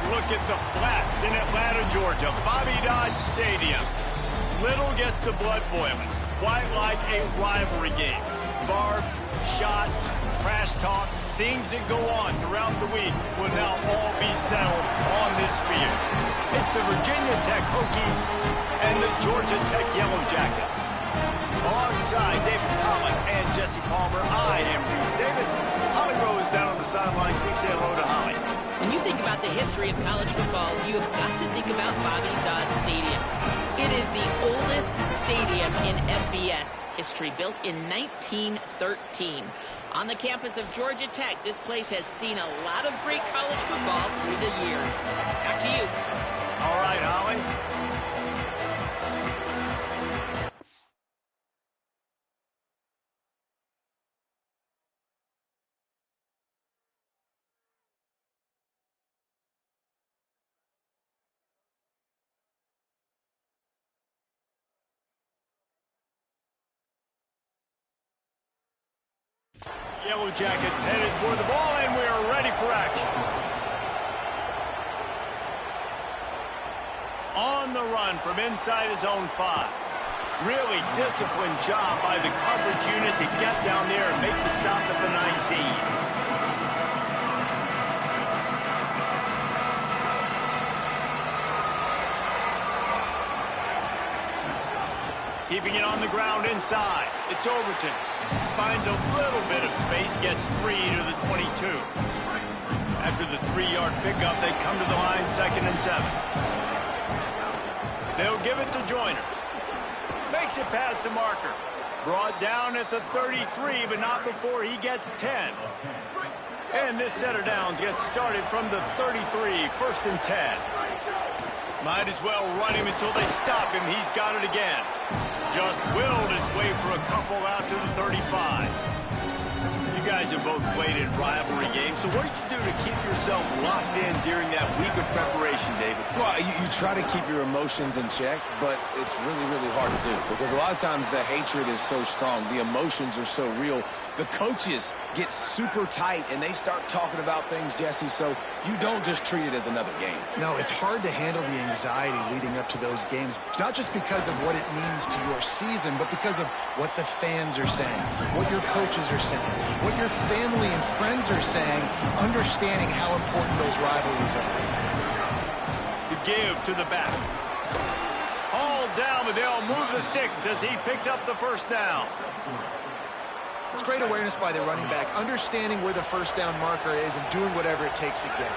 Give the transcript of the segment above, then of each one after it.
look at the flats in Atlanta, Georgia, Bobby Dodd Stadium. Little gets the blood boiling, quite like a rivalry game. Barbs, shots, trash talk, things that go on throughout the week will now all be settled on this field. It's the Virginia Tech Hokies and the Georgia Tech Yellow Jackets. Alongside David Pollock and Jesse Palmer, I am Reese Davis. Holly Rose down on the sidelines. We say hello to Holly. When you think about the history of college football, you have got to think about Bobby Dodd Stadium. It is the oldest stadium in FBS history, built in 1913. On the campus of Georgia Tech, this place has seen a lot of great college football through the years. Back to you. All right, Holly. Yellow Jackets headed toward the ball, and we are ready for action. On the run from inside his own 5. Really disciplined job by the coverage unit to get down there and make the stop at the 19. Keeping it on the ground inside. It's Overton. Finds a little bit of space, gets 3 to the 22. After the 3-yard pickup, they come to the line 2nd and 7. They'll give it to Joyner. Makes it past the marker. Brought down at the 33, but not before he gets 10. And this set of downs gets started from the 33, 1st and 10. Might as well run him until they stop him. He's got it again. Just willed his way for a couple out to the 35. You guys have both played in rivalry games, so what did you do to keep yourself locked in during that week of preparation, David? Well, you try to keep your emotions in check, but it's really, really hard to do because a lot of times the hatred is so strong. The emotions are so real. The coaches get super tight, and they start talking about things, Jesse, so you don't just treat it as another game. No, it's hard to handle the anxiety leading up to those games, not just because of what it means to your season, but because of what the fans are saying, what your coaches are saying, what your family and friends are saying, understanding how important those rivalries are. The give to the back. All down, but they'll move the sticks as he picks up the first down. It's great awareness by the running back, understanding where the first down marker is and doing whatever it takes to get it.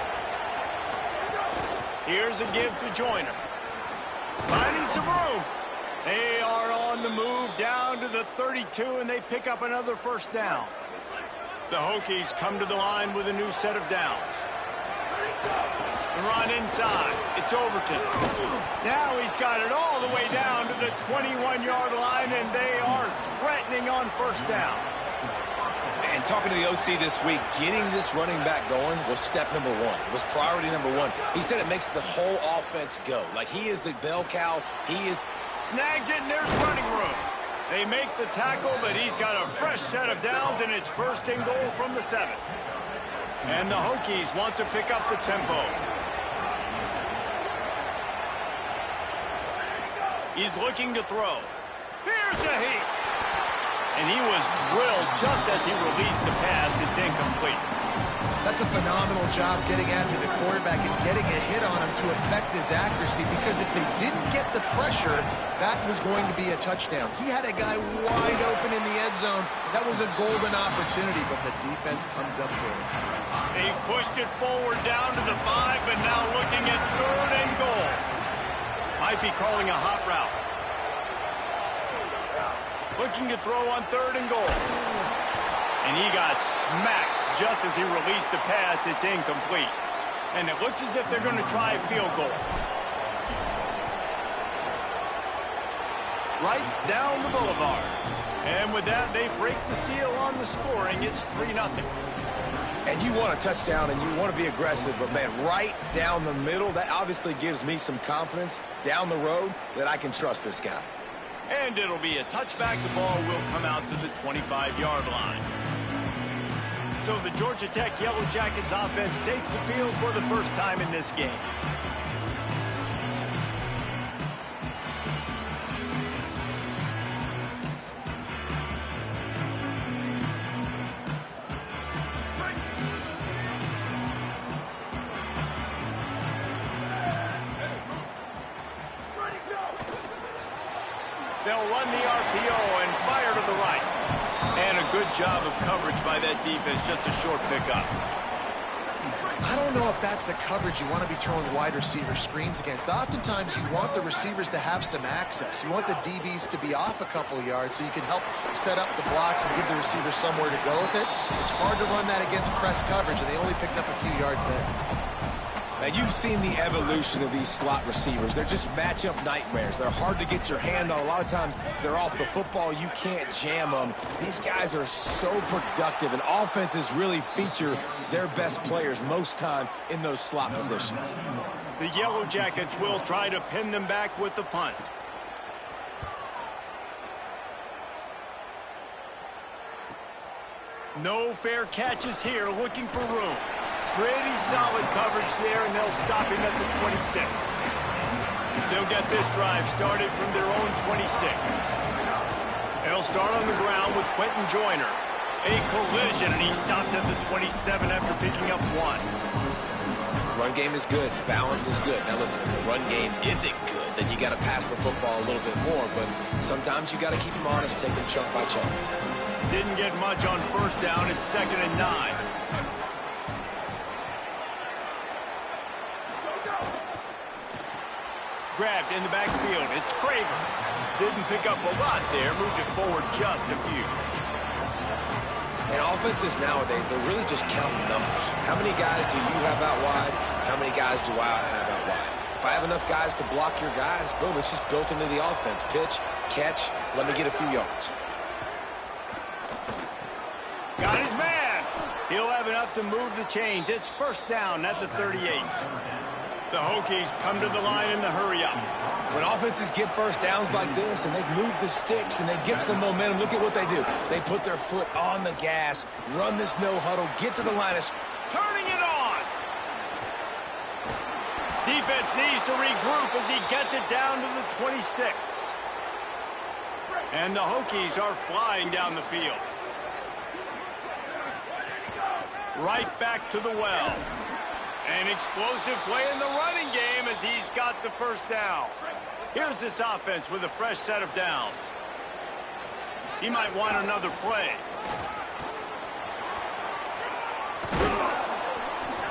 Here's a give to Joyner. Finding some room. They are on the move down to the 32, and they pick up another first down. The Hokies come to the line with a new set of downs. The run inside. It's Overton. Now he's got it all the way down to the 21-yard line, and they are threatening on first down. And talking to the OC this week, getting this running back going was step number 1. It was priority number 1. He said it makes the whole offense go. Like, he is the bell cow. He is... Snags it, and there's running room. They make the tackle, but he's got a fresh set of downs, and it's 1st and goal from the 7. And the Hokies want to pick up the tempo. He's looking to throw. Here's a heat. And he was drilled just as he released the pass. It's incomplete. That's a phenomenal job getting after the quarterback and getting a hit on him to affect his accuracy, because if they didn't get the pressure, that was going to be a touchdown. He had a guy wide open in the end zone. That was a golden opportunity, but the defense comes up big. They've pushed it forward down to the 5, but now looking at 3rd and goal. Might be calling a hot route. Looking to throw on 3rd and goal. And he got smacked just as he released the pass. It's incomplete. And it looks as if they're going to try a field goal. Right down the boulevard. And with that, they break the seal on the scoring. It's 3-0. And you want a touchdown and you want to be aggressive, but, man, right down the middle, that obviously gives me some confidence down the road that I can trust this guy. And it'll be a touchback. The ball will come out to the 25-yard line. So the Georgia Tech Yellow Jackets offense takes the field for the first time in this game. They'll run the RPO and fire to the right. And a good job of coverage by that defense, just a short pickup. I don't know if that's the coverage you want to be throwing wide receiver screens against. Oftentimes, you want the receivers to have some access. You want the DBs to be off a couple of yards so you can help set up the blocks and give the receiver somewhere to go with it. It's hard to run that against press coverage, and they only picked up a few yards there. Now, you've seen the evolution of these slot receivers. They're just matchup nightmares. They're hard to get your hand on. A lot of times, they're off the football. You can't jam them. These guys are so productive, and offenses really feature their best players most time in those slot positions. The Yellow Jackets will try to pin them back with the punt. No fair catches here, looking for room. Pretty solid coverage there, and they'll stop him at the 26. They'll get this drive started from their own 26. They'll start on the ground with Quentin Joyner. A collision, and he stopped at the 27 after picking up one. Run game is good. Balance is good. Now listen, if the run game isn't good, then you got to pass the football a little bit more. But sometimes you got to keep them honest, take them chunk by chunk. Didn't get much on first down. It's 2nd and 9. Grabbed in the backfield. It's Craver. Didn't pick up a lot there. Moved it forward just a few. And offenses nowadays, they're really just counting numbers. How many guys do you have out wide? How many guys do I have out wide? If I have enough guys to block your guys, boom, it's just built into the offense. Pitch, catch, let me get a few yards. Got his man. He'll have enough to move the chains. It's first down at the 38. The Hokies come to the line in the hurry-up. When offenses get first downs like this and they move the sticks and they get some momentum, look at what they do. They put their foot on the gas, run this no-huddle, get to the line of... Turning it on! Defense needs to regroup as he gets it down to the 26. And the Hokies are flying down the field. Right back to the well. An explosive play in the running game as he's got the first down. Here's this offense with a fresh set of downs. He might want another play.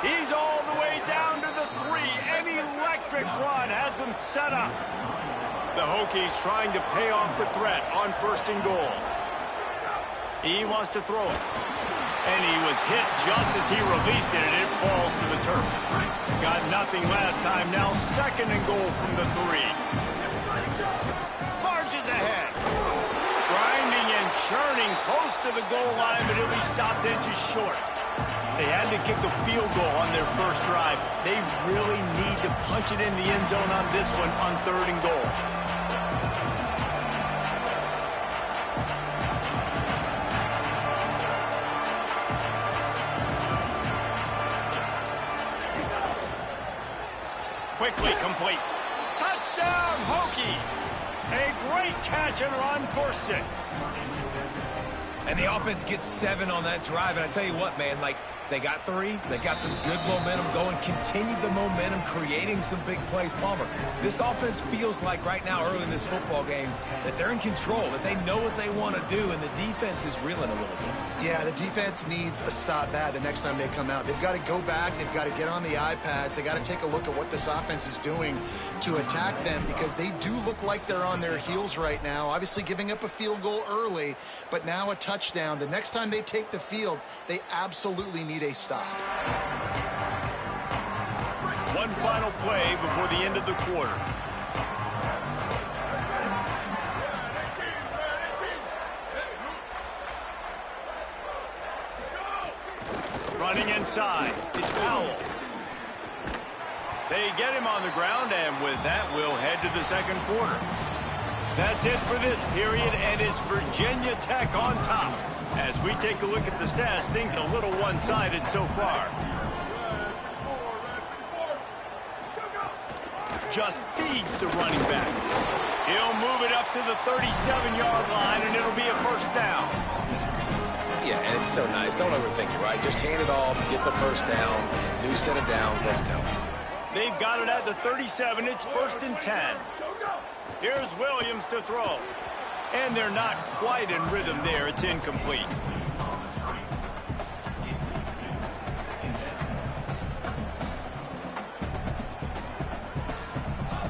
He's all the way down to the 3. An electric run has him set up. The Hokies trying to pay off the threat on 1st and goal. He wants to throw it. And he was hit just as he released it, and it falls to the turf. Got nothing last time. Now 2nd and goal from the 3. Marches ahead. Grinding and churning close to the goal line, but he'll be stopped inches short. They had to kick a field goal on their first drive. They really need to punch it in the end zone on this one on 3rd and goal. Quickly complete. Touchdown, Hokies! A great catch and run for 6. And the offense gets 7 on that drive. And I tell you what, man, like, they got 3. They got some good momentum going, continued the momentum, creating some big plays. Palmer, this offense feels like right now, early in this football game, that they're in control, that they know what they want to do, and the defense is reeling a little bit. Yeah, the defense needs a stop bad the next time they come out. They've got to go back. They've got to get on the iPads. They got to take a look at what this offense is doing to attack them, because they do look like they're on their heels right now. Obviously giving up a field goal early, but now a touchdown. The next time they take the field, they absolutely need a stop. One final play before the end of the quarter. Running inside, it's Powell. They get him on the ground, and with that, we'll head to the 2nd quarter. That's it for this period, and it's Virginia Tech on top. As we take a look at the stats, things a little one-sided so far. Just feeds the running back. He'll move it up to the 37-yard line, and it'll be a first down. Yeah, and it's so nice. Don't overthink it, right? Just hand it off, get the first down, new set of downs, let's go. They've got it at the 37. It's 1st and 10. Here's Williams to throw. And they're not quite in rhythm there. It's incomplete.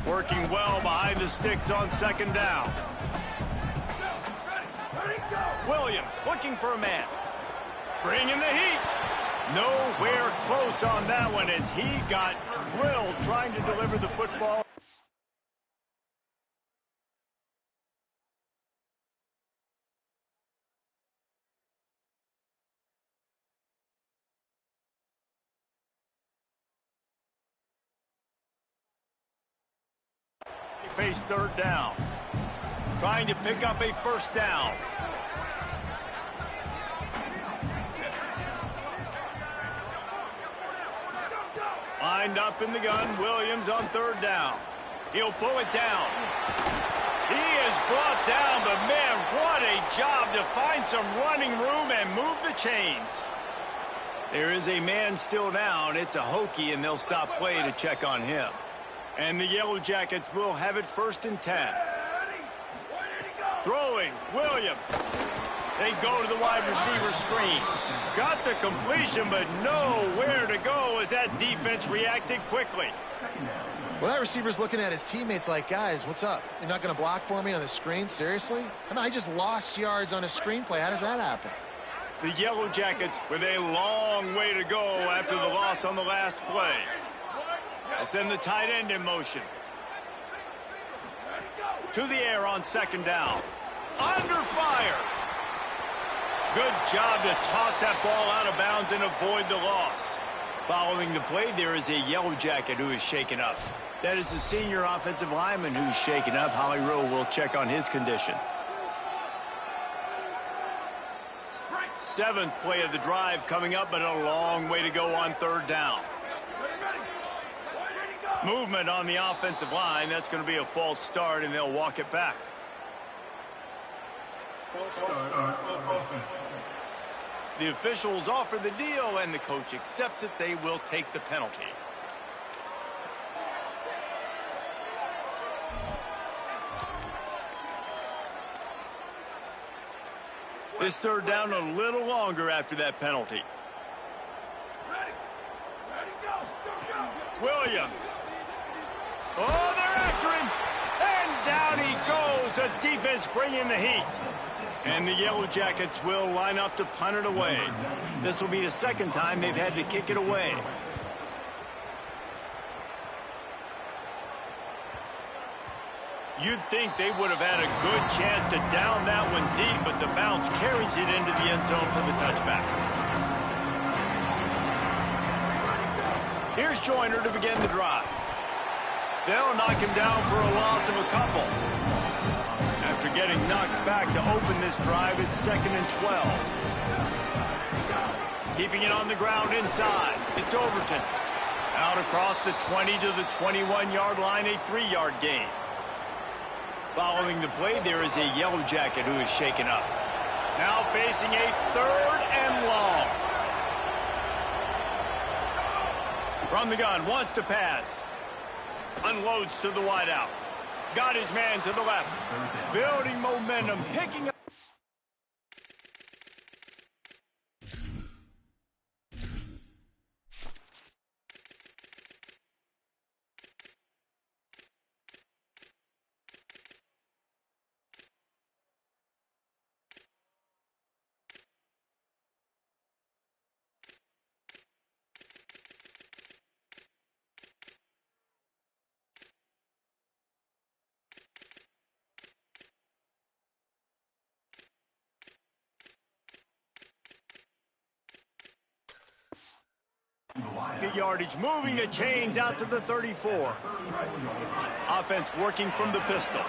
Working well behind the sticks on 2nd down. Williams looking for a man. Bringing the heat. Nowhere close on that one as he got drilled trying to deliver the football. They face 3rd down. Trying to pick up a first down. Lined up in the gun, Williams on 3rd down. He'll pull it down. He is brought down, but man, what a job to find some running room and move the chains. There is a man still down. It's a Hokie, and they'll stop play to check on him. And the Yellow Jackets will have it 1st and 10. Throwing, Williams. They go to the wide receiver screen. Got the completion, but nowhere to go as that defense reacted quickly. Well, that receiver's looking at his teammates like, guys, what's up? You're not going to block for me on the screen? Seriously? I mean, I just lost yards on a screenplay. How does that happen? The Yellow Jackets with a long way to go after the loss on the last play. They send the tight end in motion. To the air on 2nd down. Under fire. Good job to toss that ball out of bounds and avoid the loss. Following the play, there is a Yellow Jacket who is shaken up. That is the senior offensive lineman who's shaken up. Holly Rowe will check on his condition. 7th play of the drive coming up, but a long way to go on 3rd down. Movement on the offensive line. That's going to be a false start, and they'll walk it back. The officials offer the deal, and the coach accepts it. They will take the penalty. This 3rd down a little longer after that penalty. Williams. Oh, they're after him. And down he goes. The defense bringing the heat. And the Yellow Jackets will line up to punt it away. This will be the 2nd time they've had to kick it away. You'd think they would have had a good chance to down that one deep, but the bounce carries it into the end zone for the touchback. Here's Joyner to begin the drive. They'll knock him down for a loss of a couple. After getting knocked back to open this drive, it's 2nd and 12. Keeping it on the ground inside. It's Overton. Out across the 20 to the 21-yard line, a 3-yard gain. Following the play, there is a Yellow Jacket who is shaken up. Now facing a 3rd and long. From the gun, wants to pass. Unloads to the wideout. Got his man to the left. Building momentum, picking up. The yardage, moving the chains out to the 34. Offense working from the pistol.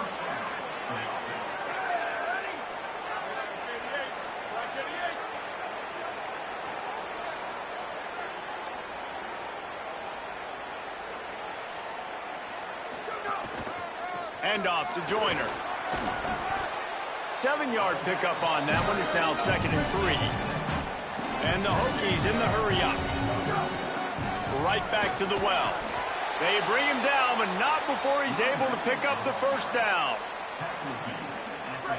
Handoff to Joyner. 7-yard pickup on that one. Is now 2nd and 3. And the Hokies in the hurry up. Right back to the well. They bring him down, but not before he's able to pick up the first down.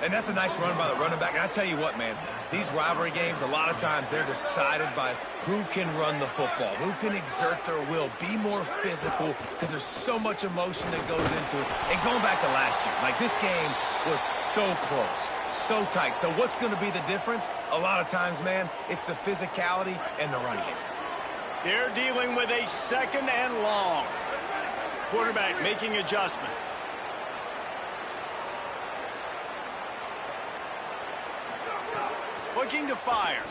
And that's a nice run by the running back. And I tell you what, man, these rivalry games, a lot of times they're decided by who can run the football, who can exert their will, be more physical, because there's so much emotion that goes into it. And going back to last year, like this game was so close, so tight. So what's going to be the difference? A lot of times, man, it's the physicality and the run game. They're dealing with a 2nd and long. Quarterback making adjustments. Looking to fire.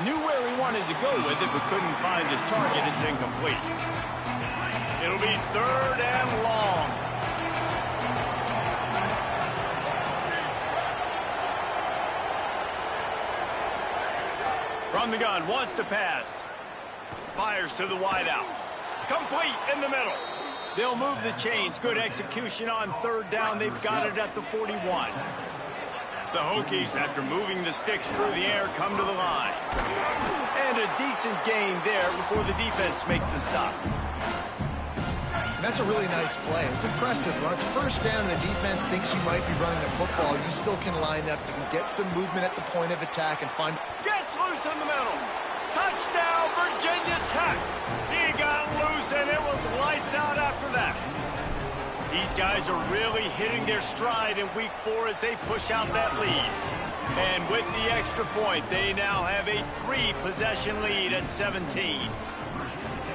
Knew where he wanted to go with it, but couldn't find his target. It's incomplete. It'll be 3rd and long. From the gun, wants to pass. Fires to the wideout. Complete in the middle. They'll move the chains. Good execution on 3rd down. They've got it at the 41. The Hokies, after moving the sticks through the air, come to the line. And a decent gain there before the defense makes the stop. That's a really nice play. It's impressive. When it's 1st down and the defense thinks you might be running the football, you still can line up. You can get some movement at the point of attack and find... Gets loose in the middle. Touchdown, Virginia Tech. He got loose, and it was lights out after that. These guys are really hitting their stride in week 4 as they push out that lead. And with the extra point, they now have a 3-possession lead at 17.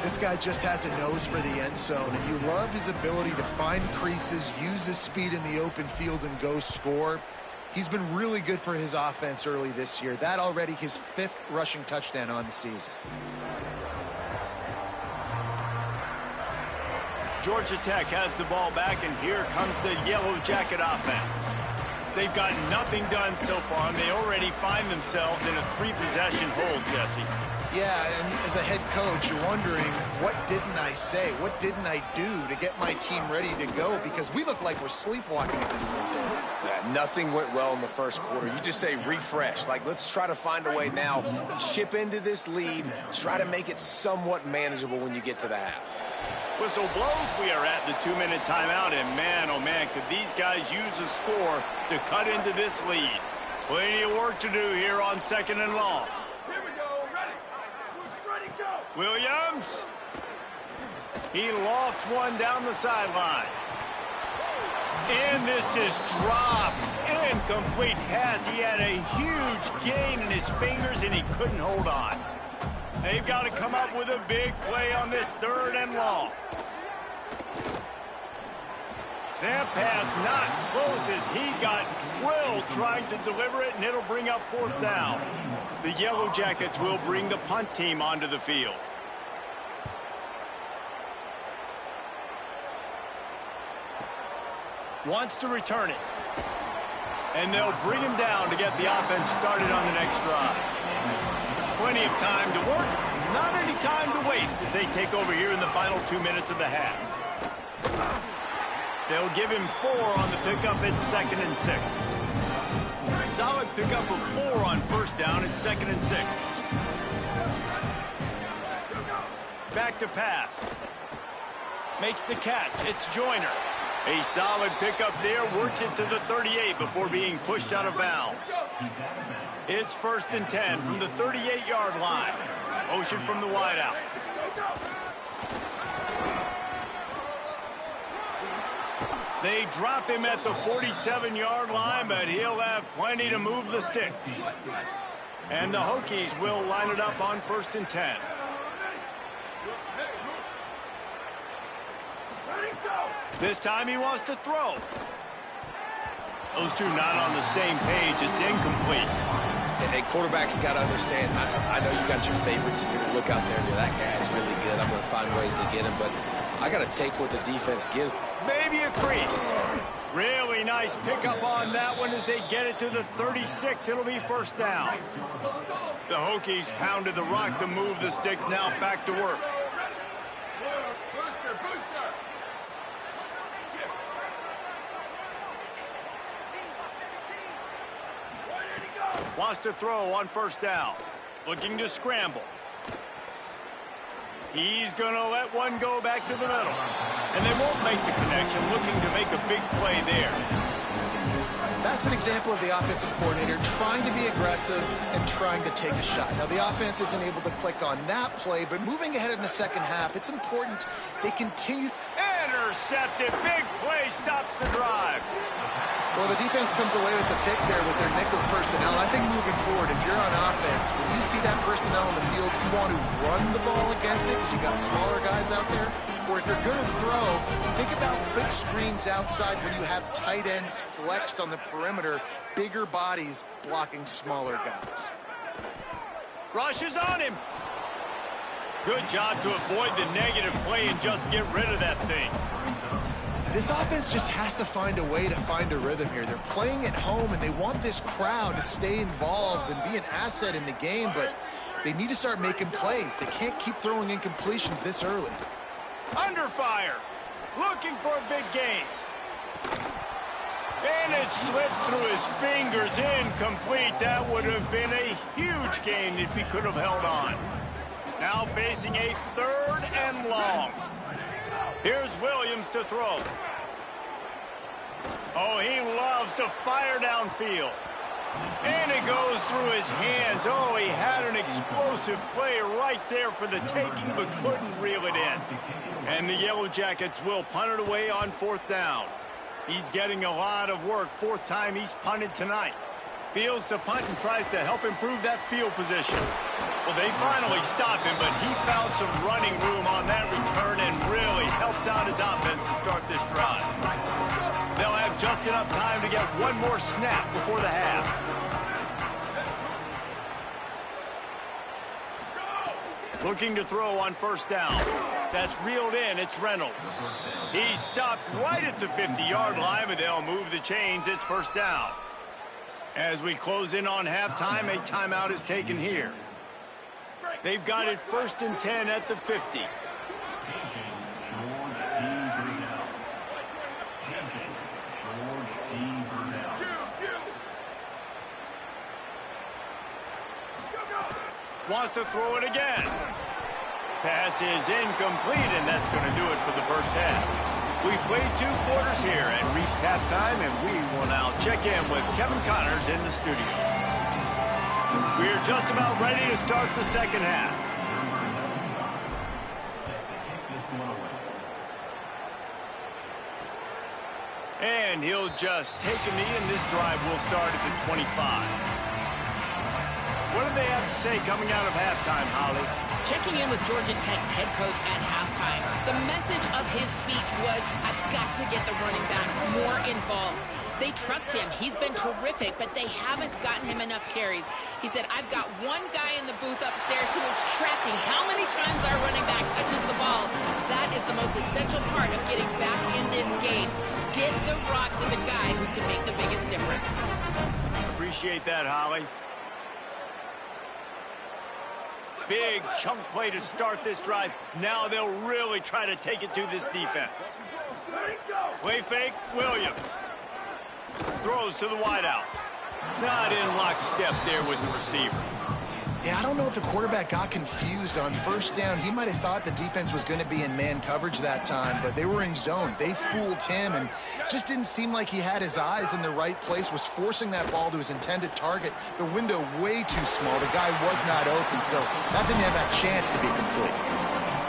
This guy just has a nose for the end zone, and you love his ability to find creases, use his speed in the open field, and go score. He's been really good for his offense early this year. That already his 5th rushing touchdown on the season. Georgia Tech has the ball back, and here comes the Yellow Jacket offense. They've got nothing done so far, and they already find themselves in a 3-possession hold, Jesse. Yeah, and as a head coach, you're wondering, what didn't I say? What didn't I do to get my team ready to go? Because we look like we're sleepwalking at this point. Yeah, nothing went well in the first quarter. You just say refresh. Like, let's try to find a way now, chip into this lead, try to make it somewhat manageable when you get to the half. Whistle blows. We are at the 2-minute timeout, and man, oh man, could these guys use a score to cut into this lead. Plenty of work to do here on 2nd and long. Here we go. Ready. Ready, go. Williams. He lofts one down the sideline. And this is dropped. Incomplete pass. He had a huge gain in his fingers, and he couldn't hold on. They've got to come up with a big play on this 3rd and long. That pass not close as he got drilled trying to deliver it, and it'll bring up 4th down. The Yellow Jackets will bring the punt team onto the field. Wants to return it. And they'll bring him down to get the offense started on the next drive. Plenty of time to work, not any time to waste as they take over here in the final 2 minutes of the half. They'll give him 4 on the pickup at 2nd and 6. Solid pickup of 4 on 1st down at 2nd and 6. Back to pass. Makes the catch. It's Joyner. A solid pickup there, works it to the 38 before being pushed out of bounds. It's 1st and 10 from the 38-yard line. Motion from the wideout. They drop him at the 47-yard line, but he'll have plenty to move the sticks. And the Hokies will line it up on 1st and 10. This time he wants to throw. Those two not on the same page. It's incomplete. Hey, quarterbacks got to understand, I know you got your favorites, and you're going to look out there and you're, that guy's really good. I'm going to find ways to get him. But I got to take what the defense gives. Maybe a crease. Really nice pickup on that one as they get it to the 36. It'll be first down. The Hokies pounded the rock to move the sticks. Now back to work. Booster, booster. Wants to throw on first down. Looking to scramble. He's going to let one go back to the middle. And they won't make the connection, looking to make a big play there. That's an example of the offensive coordinator trying to be aggressive and trying to take a shot. Now, the offense isn't able to click on that play, but moving ahead in the second half, it's important they continue. Intercepted. Big play stops the drive. Well, the defense comes away with the pick there with their nickel personnel. I think moving forward, if you're on offense, when you see that personnel in the field, you want to run the ball against it because you got smaller guys out there. Or if you're going to throw, think about quick screens outside when you have tight ends flexed on the perimeter, bigger bodies blocking smaller guys. Rush is on him. Good job to avoid the negative play and just get rid of that thing. This offense just has to find a way to find a rhythm here. They're playing at home, and they want this crowd to stay involved and be an asset in the game, but they need to start making plays. They can't keep throwing incompletions this early. Under fire. Looking for a big gain. And it slips through his fingers. Incomplete. That would have been a huge gain if he could have held on. Now facing a third and long. Here's Williams to throw. Oh, he loves to fire downfield. And it goes through his hands. Oh, he had an explosive play right there for the taking, but couldn't reel it in. And the Yellow Jackets will punt it away on fourth down. He's getting a lot of work. Fourth time he's punted tonight. Fields to punt and tries to help improve that field position. Well, they finally stop him, but he found some running room on that return and really helps out his offense to start this drive. They'll have just enough time to get one more snap before the half. Looking to throw on first down. That's reeled in. It's Reynolds. He stopped right at the 50-yard line, but they'll move the chains. It's first down. As we close in on halftime, a timeout is taken here. They've got it 1st and 10 at the 50. Wants to throw it again. Pass is incomplete, and that's going to do it for the first half. We've played 2 quarters here and reached halftime, and we will now check in with Kevin Connors in the studio. We're just about ready to start the second half. And he'll just take a knee, and this drive will start at the 25. What do they have to say coming out of halftime, Holly? Checking in with Georgia Tech's head coach at halftime. The message of his speech was, I've got to get the running back more involved. They trust him. He's been terrific, but they haven't gotten him enough carries. He said, I've got one guy in the booth upstairs who is tracking how many times our running back touches the ball. That is the most essential part of getting back in this game. Get the rock to the guy who can make the biggest difference. Appreciate that, Holly. Big chunk play to start this drive. Now they'll really try to take it to this defense. Play fake, Williams. Throws to the wideout. Not in lockstep there with the receiver. Yeah, I don't know if the quarterback got confused on first down. He might have thought the defense was going to be in man coverage that time, but they were in zone. They fooled him and just didn't seem like he had his eyes in the right place, was forcing that ball to his intended target. The window way too small. The guy was not open, so that didn't have that chance to be complete.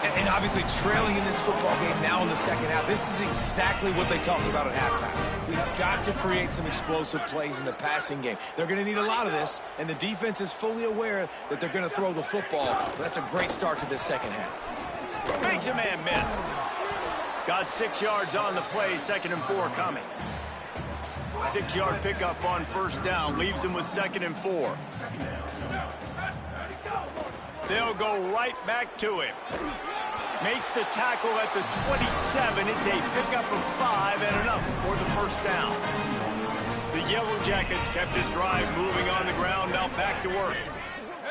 And obviously trailing in this football game now in the second half, this is exactly what they talked about at halftime. We've got to create some explosive plays in the passing game. They're going to need a lot of this, and the defense is fully aware that they're going to throw the football. But that's a great start to this second half. Makes a man miss. Got 6 yards on the play, 2nd and 4 coming. 6-yard pickup on first down, leaves him with 2nd and 4. They'll go right back to him. Makes the tackle at the 27. It's a pickup of 5 and enough for the first down. The Yellow Jackets kept this drive moving on the ground, now back to work.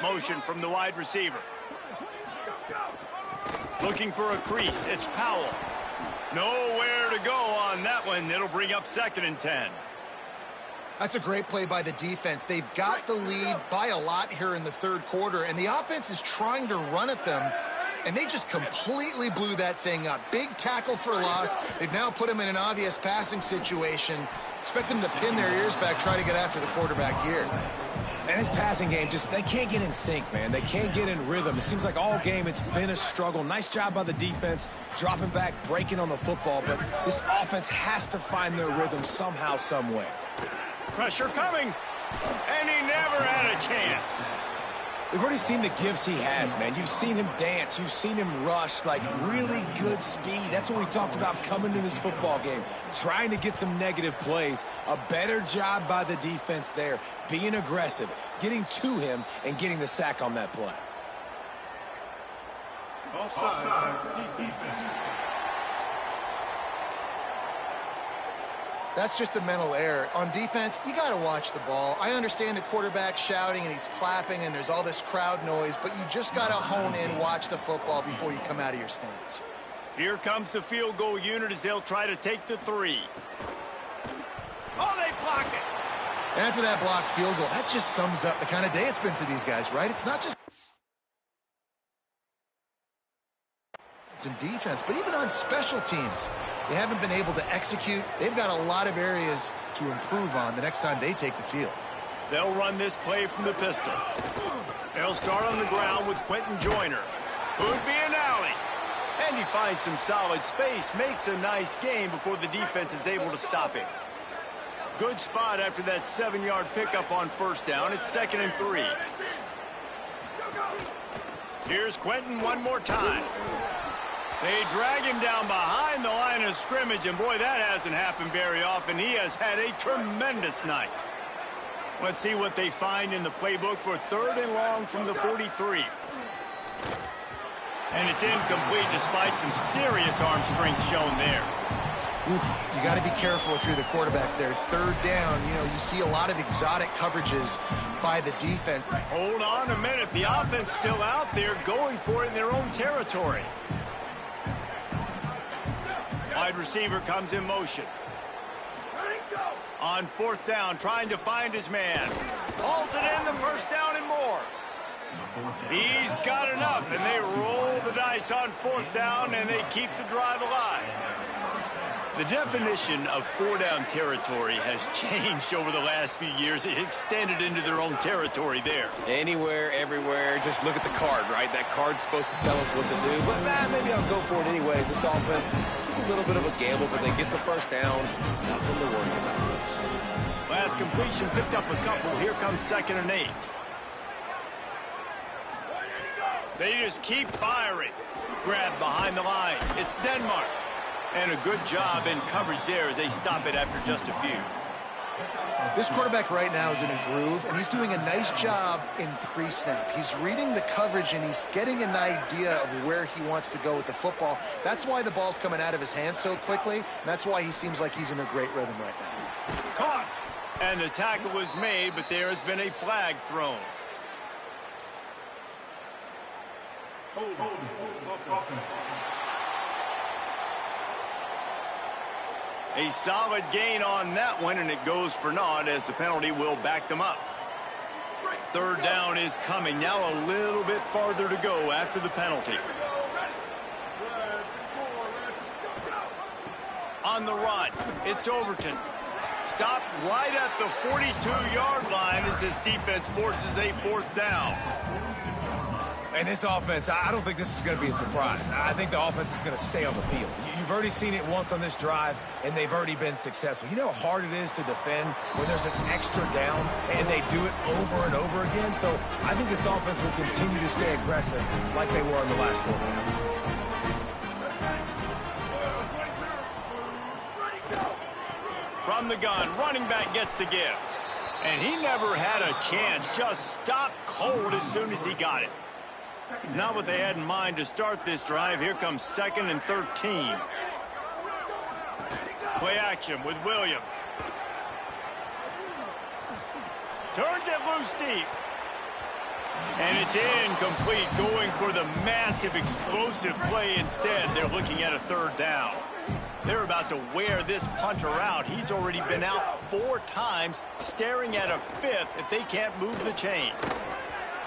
Motion from the wide receiver. Looking for a crease. It's Powell. Nowhere to go on that one. It'll bring up 2nd and 10. That's a great play by the defense. They've got the lead by a lot here in the third quarter, and the offense is trying to run at them, and they just completely blew that thing up. Big tackle for loss. They've now put them in an obvious passing situation. Expect them to pin their ears back, try to get after the quarterback here. And this passing game, they can't get in sync, man. They can't get in rhythm. It seems like all game it's been a struggle. Nice job by the defense, dropping back, breaking on the football, but this offense has to find their rhythm somehow, some way. Pressure coming, and he never had a chance. We've already seen the gifts he has, man. You've seen him dance. You've seen him rush, like really good speed. That's what we talked about coming to this football game, trying to get some negative plays. A better job by the defense there, being aggressive, getting to him, and getting the sack on that play. Offside, defense. That's just a mental error. On defense, you got to watch the ball. I understand the quarterback shouting and he's clapping and there's all this crowd noise, but you just got to hone in, watch the football before you come out of your stance. Here comes the field goal unit as they'll try to take the 3. Oh, they block it. And for that blocked field goal, that just sums up the kind of day it's been for these guys, right? It's not just it's in defense, but even on special teams, they haven't been able to execute. They've got a lot of areas to improve on the next time they take the field. They'll run this play from the pistol. They'll start on the ground with Quentin Joyner. Could be an alley. And he finds some solid space, makes a nice gain before the defense is able to stop him. Good spot after that 7-yard pickup on first down. It's 2nd and 3. Here's Quentin one more time. They drag him down behind the line of scrimmage, and boy, that hasn't happened very often. He has had a tremendous night. Let's see what they find in the playbook for 3rd and long from the 43. And it's incomplete despite some serious arm strength shown there. Oof, you got to be careful if you're the quarterback there. 3rd down, you see a lot of exotic coverages by the defense. Hold on a minute. The offense still out there going for it in their own territory. Wide receiver comes in motion. On 4th down, trying to find his man. Hauls it in, the first down and more. He's got enough, and they roll the dice on 4th down, and they keep the drive alive. The definition of 4-down territory has changed over the last few years. It extended into their own territory there. Anywhere, everywhere, just look at the card, right? That card's supposed to tell us what to do, but maybe I'll go for it anyways. This offense took a little bit of a gamble, but they get the first down. Nothing to worry about this. Last completion picked up a couple. Here comes 2nd and 8. They just keep firing. Grab behind the line. It's Denmark. And a good job in coverage there as they stop it after just a few. This quarterback right now is in a groove, and he's doing a nice job in pre-snap. He's reading the coverage, and he's getting an idea of where he wants to go with the football. That's why the ball's coming out of his hands so quickly, and that's why he seems like he's in a great rhythm right now. Caught. And the tackle was made, but there has been a flag thrown. A solid gain on that one, and it goes for naught as the penalty will back them up. 3rd down is coming. Now a little bit farther to go after the penalty. On the run, it's Overton. Stopped right at the 42-yard line as this defense forces a 4th down. And this offense, I don't think this is going to be a surprise. I think the offense is going to stay on the field. You've already seen it once on this drive, and they've already been successful. You know how hard it is to defend when there's an extra down, and they do it over and over again? So I think this offense will continue to stay aggressive like they were on the last 4th down. From the gun, running back gets the give. And he never had a chance, just stopped cold as soon as he got it. Not what they had in mind to start this drive. Here comes 2nd and 13. Play action with Williams. Turns it loose deep. And it's incomplete, going for the massive explosive play instead. They're looking at a 3rd down. They're about to wear this punter out. He's already been out 4 times, staring at a 5th if they can't move the chains.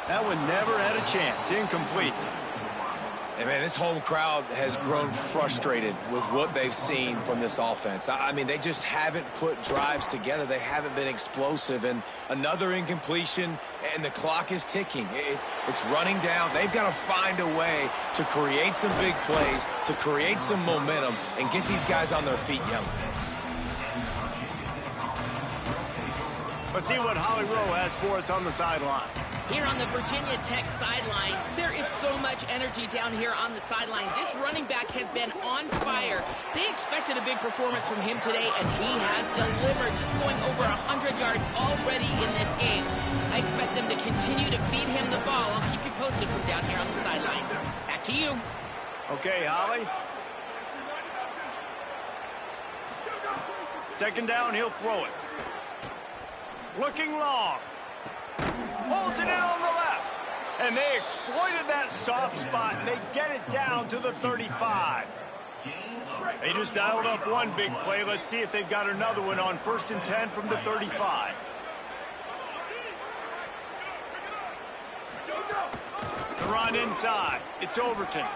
That one never had a chance. Incomplete. And, man, this home crowd has grown frustrated with what they've seen from this offense. I mean, they just haven't put drives together. They haven't been explosive. And another incompletion, and the clock is ticking. It's running down. They've got to find a way to create some big plays, to create some momentum, and get these guys on their feet yelling. Let's see what Holly Rowe has for us on the sideline. Here on the Virginia Tech sideline, there is so much energy down here on the sideline. This running back has been on fire. They expected a big performance from him today, and he has delivered, just going over 100 yards already in this game. I expect them to continue to feed him the ball. I'll keep you posted from down here on the sidelines. Back to you. Okay, Holly. 2nd down, he'll throw it. Looking long. Holds it in on the left. And they exploited that soft spot, and they get it down to the 35. They just dialed up one big play. Let's see if they've got another one on 1st and 10 from the 35. The run inside. It's Overton.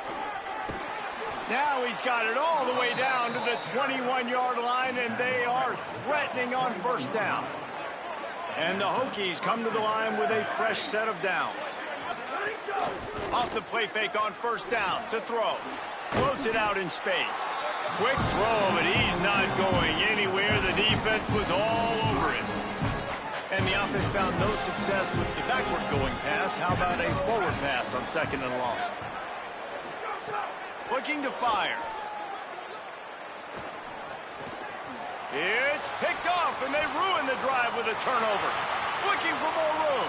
Now he's got it all the way down to the 21-yard line, and they are threatening on 1st down. And the Hokies come to the line with a fresh set of downs. Off the play fake on 1st down to throw. Floats it out in space. Quick throw, but he's not going anywhere. The defense was all over him. And the offense found no success with the backward going pass. How about a forward pass on 2nd and long? Looking to fire. It's picked off, and they ruin the drive with a turnover. Looking for more room.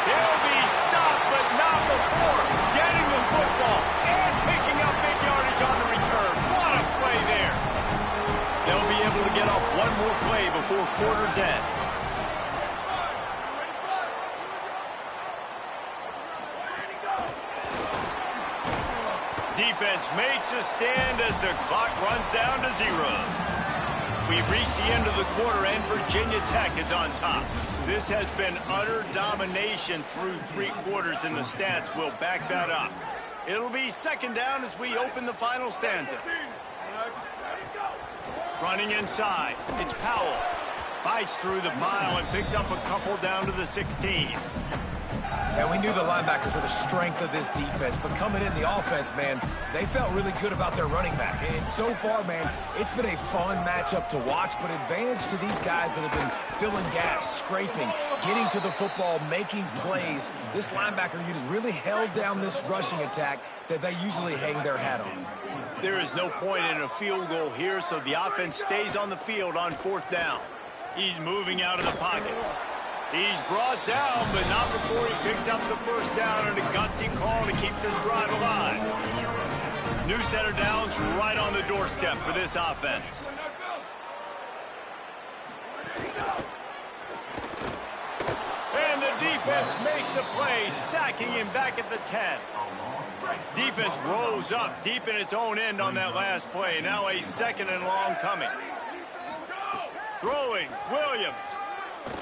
They'll be stopped, but not before getting the football and picking up big yardage on the return. What a play there. They'll be able to get off one more play before quarter's end. Defense makes a stand as the clock runs down to 0. We've reached the end of the quarter, and Virginia Tech is on top. This has been utter domination through 3 quarters, and the stats will back that up. It'll be 2nd down as we open the final stanza. Running inside, it's Powell. Fights through the pile and picks up a couple down to the 16. And we knew the linebackers were the strength of this defense, but coming in the offense, man, they felt really good about their running back. And so far, man, it's been a fun matchup to watch, but advantage to these guys that have been filling gaps, scraping, getting to the football, making plays. This linebacker unit really held down this rushing attack that they usually hang their hat on. There is no point in a field goal here, so the offense stays on the field on 4th down. He's moving out of the pocket. He's brought down, but not before he picks up the 1st down and a gutsy call to keep this drive alive. New set of downs right on the doorstep for this offense. And the defense makes a play, sacking him back at the 10. Defense rose up deep in its own end on that last play. Now a 2nd and long coming. Throwing, Williams.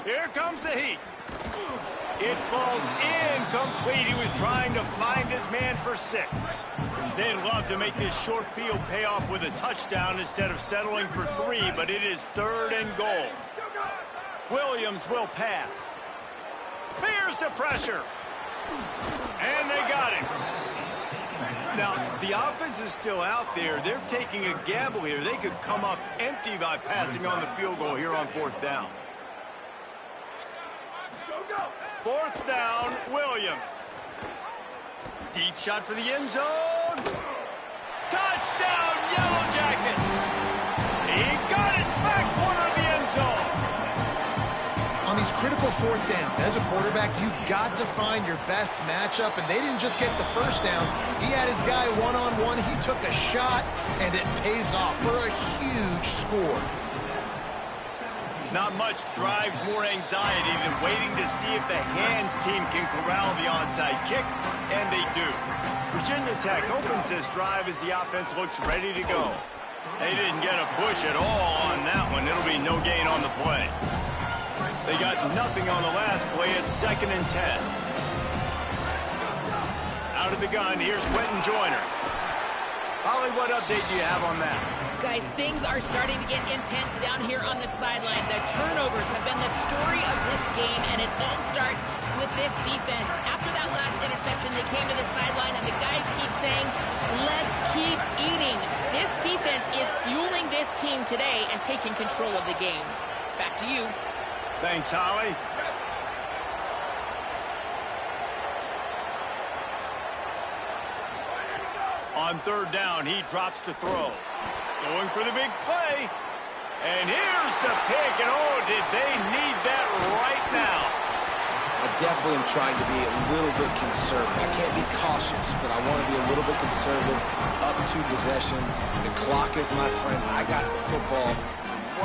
Here comes the heat. It falls incomplete. He was trying to find his man for 6. They'd love to make this short field pay off with a touchdown instead of settling for 3, but it is 3rd and goal. Williams will pass. Here's the pressure. And they got him. Now, the offense is still out there. They're taking a gamble here. They could come up empty by passing on the field goal here on 4th down. 4th down, Williams. Deep shot for the end zone. Touchdown, Yellow Jackets. He got it back corner of the end zone. On these critical fourth downs. As a quarterback, you've got to find your best matchup, and they didn't just get the first down. He had his guy one-on-one. He took a shot, and it pays off for a huge score. Not much drives more anxiety than waiting to see if the hands team can corral the onside kick, and they do. Virginia Tech opens this drive as the offense looks ready to go. They didn't get a push at all on that one. It'll be no gain on the play. They got nothing on the last play. It's 2nd and 10. Out of the gun, here's Quentin Joyner. Holly, what update do you have on that? Guys, things are starting to get intense down here on the sideline. The turnovers have been the story of this game, and it all starts with this defense. After that last interception, they came to the sideline, and the guys keep saying, let's keep eating. This defense is fueling this team today and taking control of the game. Back to you. Thanks, Holly. On 3rd down, he drops to throw. Going for the big play. And here's the pick. And oh, did they need that right now? I definitely am trying to be a little bit conservative. I can't be cautious, but I want to be a little bit conservative. Up 2 possessions. The clock is my friend. I got the football.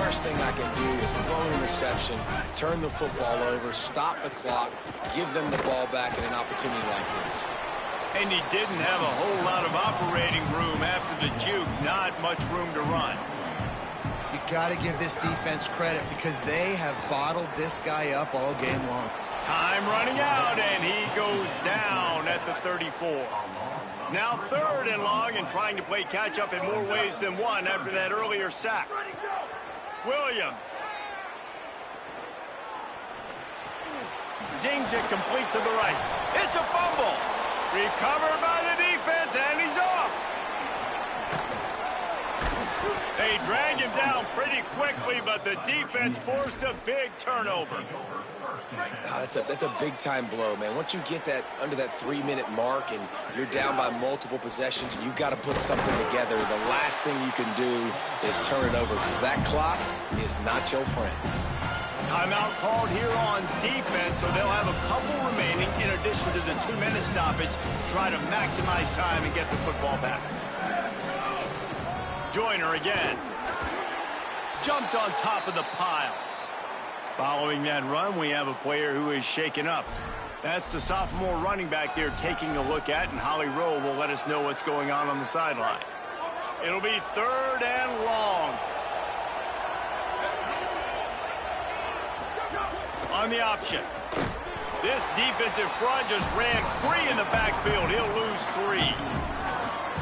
Worst thing I can do is throw an interception, turn the football over, stop the clock, give them the ball back in an opportunity like this. And he didn't have a whole lot of operating room after the juke. Not much room to run. You got to give this defense credit because they have bottled this guy up all game long. Time running out, and he goes down at the 34. Now 3rd and long, and trying to play catch-up in more ways than one after that earlier sack. Williams. Zings it complete to the right. It's a fumble. Recovered by the defense, and he's off. They drag him down pretty quickly, but the defense forced a big turnover. That's a big-time blow, man. Once you get that under that 3-minute mark and you're down by multiple possessions, you've got to put something together. The last thing you can do is turn it over because that clock is not your friend. Timeout called here on defense, so they'll have a couple remaining in addition to the 2-minute stoppage to try to maximize time and get the football back. Joyner again. Jumped on top of the pile. Following that run, we have a player who is shaken up. That's the sophomore running back there taking a look at, and Holly Rowe will let us know what's going on the sideline. It'll be 3rd and long. On the option. This defensive front just ran free in the backfield. He'll lose 3.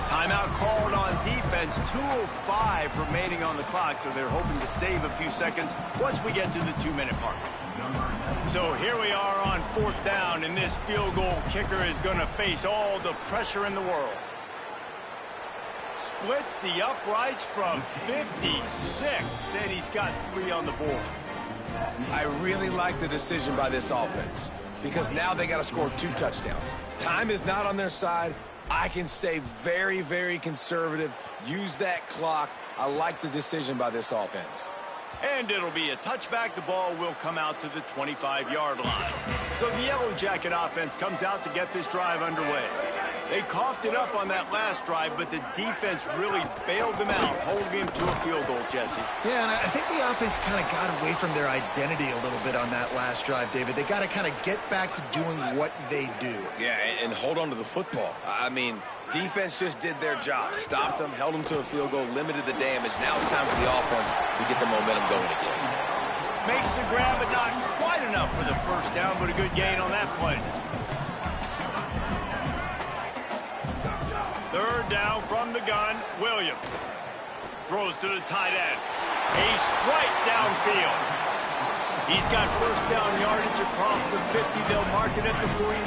Timeout called on defense. 2:05 remaining on the clock, so they're hoping to save a few seconds once we get to the 2-minute mark. So here we are on 4th down, and this field goal kicker is going to face all the pressure in the world. Splits the uprights from 56, and he's got 3 on the board. I really like the decision by this offense because now they got to score 2 touchdowns. Time is not on their side. I can stay very, very conservative, use that clock. I like the decision by this offense. And it'll be a touchback. The ball will come out to the 25-yard line. So the Yellow Jacket offense comes out to get this drive underway. They coughed it up on that last drive, but the defense really bailed them out, holding him to a field goal, Jesse. Yeah, and I think the offense kind of got away from their identity a little bit on that last drive, David. They got to kind of get back to doing what they do. Yeah, and hold on to the football. I mean, defense just did their job. Stopped them, held them to a field goal, limited the damage. Now it's time for the offense to get the momentum going again. Makes the grab, but not quite enough for the first down, but a good gain on that play. 3rd down from the gun, Williams. Throws to the tight end. A strike downfield. He's got first down yardage across the 50. They'll mark it at the 49.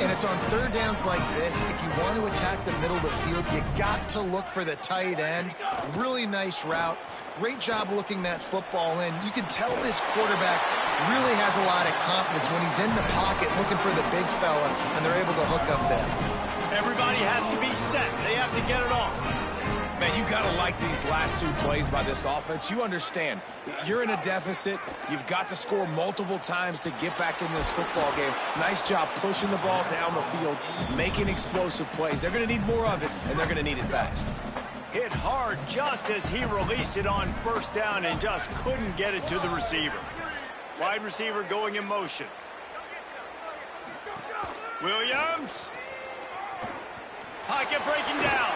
And it's on 3rd downs like this. If you want to attack the middle of the field, you got to look for the tight end. Really nice route. Great job looking that football in. You can tell this quarterback really has a lot of confidence when he's in the pocket looking for the big fella, and they're able to hook up there. Everybody has to be set. They have to get it off. Man, you got to like these last two plays by this offense. You understand, you're in a deficit. You've got to score multiple times to get back in this football game. Nice job pushing the ball down the field, making explosive plays. They're going to need more of it, and they're going to need it fast. Hit hard just as he released it on first down and just couldn't get it to the receiver. Wide receiver going in motion. Williams. Pocket breaking down.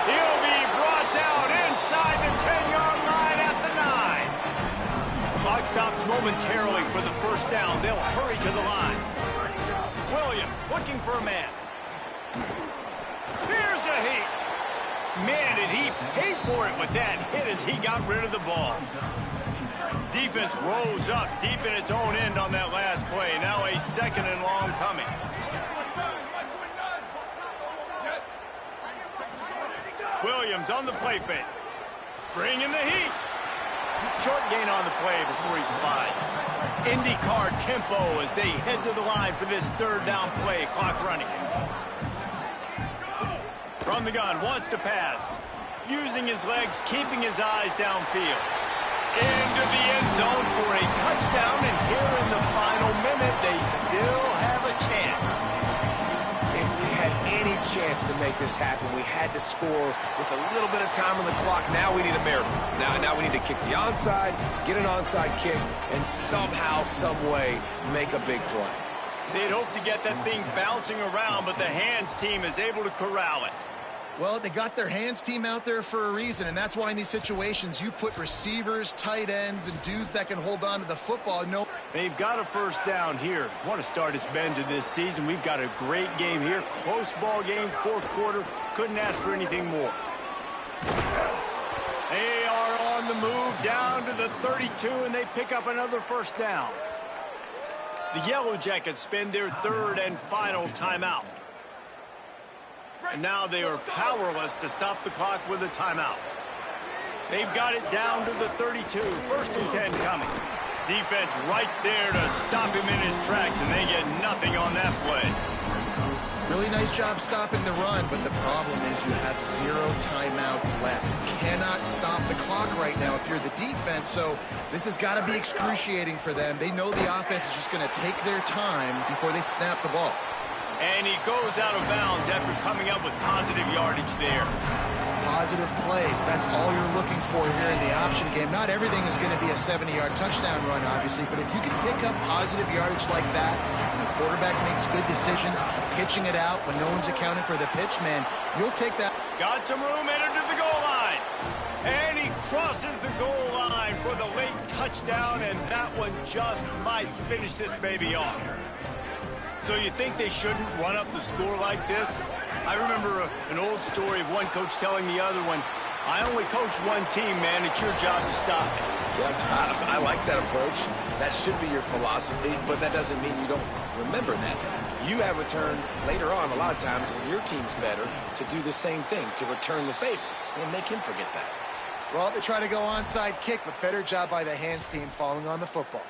He'll be brought down inside the 10-yard line at the 9. Clock stops momentarily for the first down. They'll hurry to the line. Williams looking for a man. Here's a heat. Man, did he pay for it with that hit as he got rid of the ball. Defense rose up deep in its own end on that last play. Now a second and long coming. Williams on the play fake. Bringing the heat. Short gain on the play before he slides. IndyCar tempo as they head to the line for this third down play. Clock running. From the gun, wants to pass. Using his legs, keeping his eyes downfield. Into the end zone for a touchdown, and here in the final minute, they still have a chance. If we had any chance to make this happen, we had to score with a little bit of time on the clock. Now we need a miracle. Now we need to kick the onside, get an onside kick, and somehow, some way, make a big play. They'd hope to get that thing bouncing around, but the hands team is able to corral it. Well, they got their hands team out there for a reason, and that's why in these situations you put receivers, tight ends, and dudes that can hold on to the football. No, they've got a first down here. Want to start its bend to this season. We've got a great game here. Close ball game, fourth quarter. Couldn't ask for anything more. They are on the move down to the 32, and they pick up another first down. The Yellow Jackets spend their third and final timeout. And now they are powerless to stop the clock with a timeout. They've got it down to the 32. First and 10 coming. Defense right there to stop him in his tracks, and they get nothing on that play. Really nice job stopping the run, but the problem is you have 0 timeouts left. You cannot stop the clock right now if you're the defense, so this has got to be excruciating for them. They know the offense is just going to take their time before they snap the ball. And he goes out of bounds after coming up with positive yardage there. Positive plays, that's all you're looking for here in the option game. Not everything is going to be a 70-yard touchdown run, obviously, but if you can pick up positive yardage like that, and the quarterback makes good decisions, pitching it out when no one's accounting for the pitch, man, you'll take that. Got some room, entered to the goal line. And he crosses the goal line for the late touchdown, and that one just might finish this baby off. So you think they shouldn't run up the score like this? I remember an old story of one coach telling the other one, I only coach one team, man. It's your job to stop it. Yep, I like that approach. That should be your philosophy, but that doesn't mean you don't remember that. You have returned later on, a lot of times, when your team's better, to do the same thing, to return the favor, and make him forget that. Well, they try to go onside kick, but better job by the hands team falling on the football.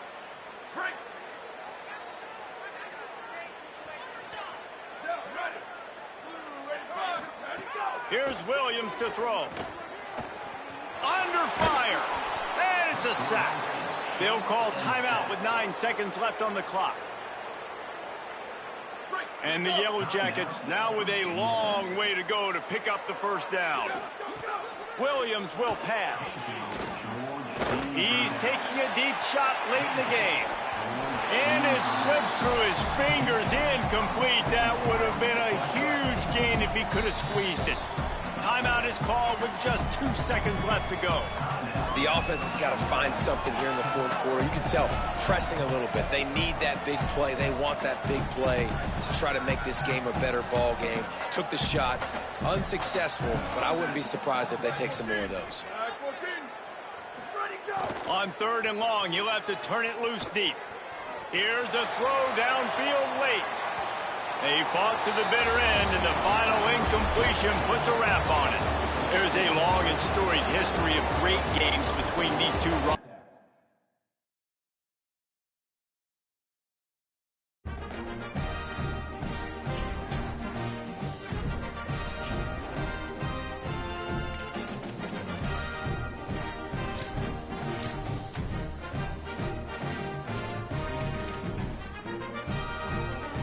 Here's Williams to throw. Under fire. And it's a sack. They'll call timeout with 9 seconds left on the clock. And the Yellow Jackets now with a long way to go to pick up the first down. Williams will pass. He's taking a deep shot late in the game. And it slips through his fingers, incomplete. That would have been a huge gain if he could have squeezed it. Timeout is called with just 2 seconds left to go. The offense has got to find something here in the fourth quarter. You can tell, pressing a little bit. They need that big play. They want that big play to try to make this game a better ball game. Took the shot, unsuccessful, but I wouldn't be surprised if they take some more of those. On third and long, you'll have to turn it loose deep. Here's a throw downfield late. They fought to the bitter end, and the final incompletion puts a wrap on it. There's a long and storied history of great games between these two.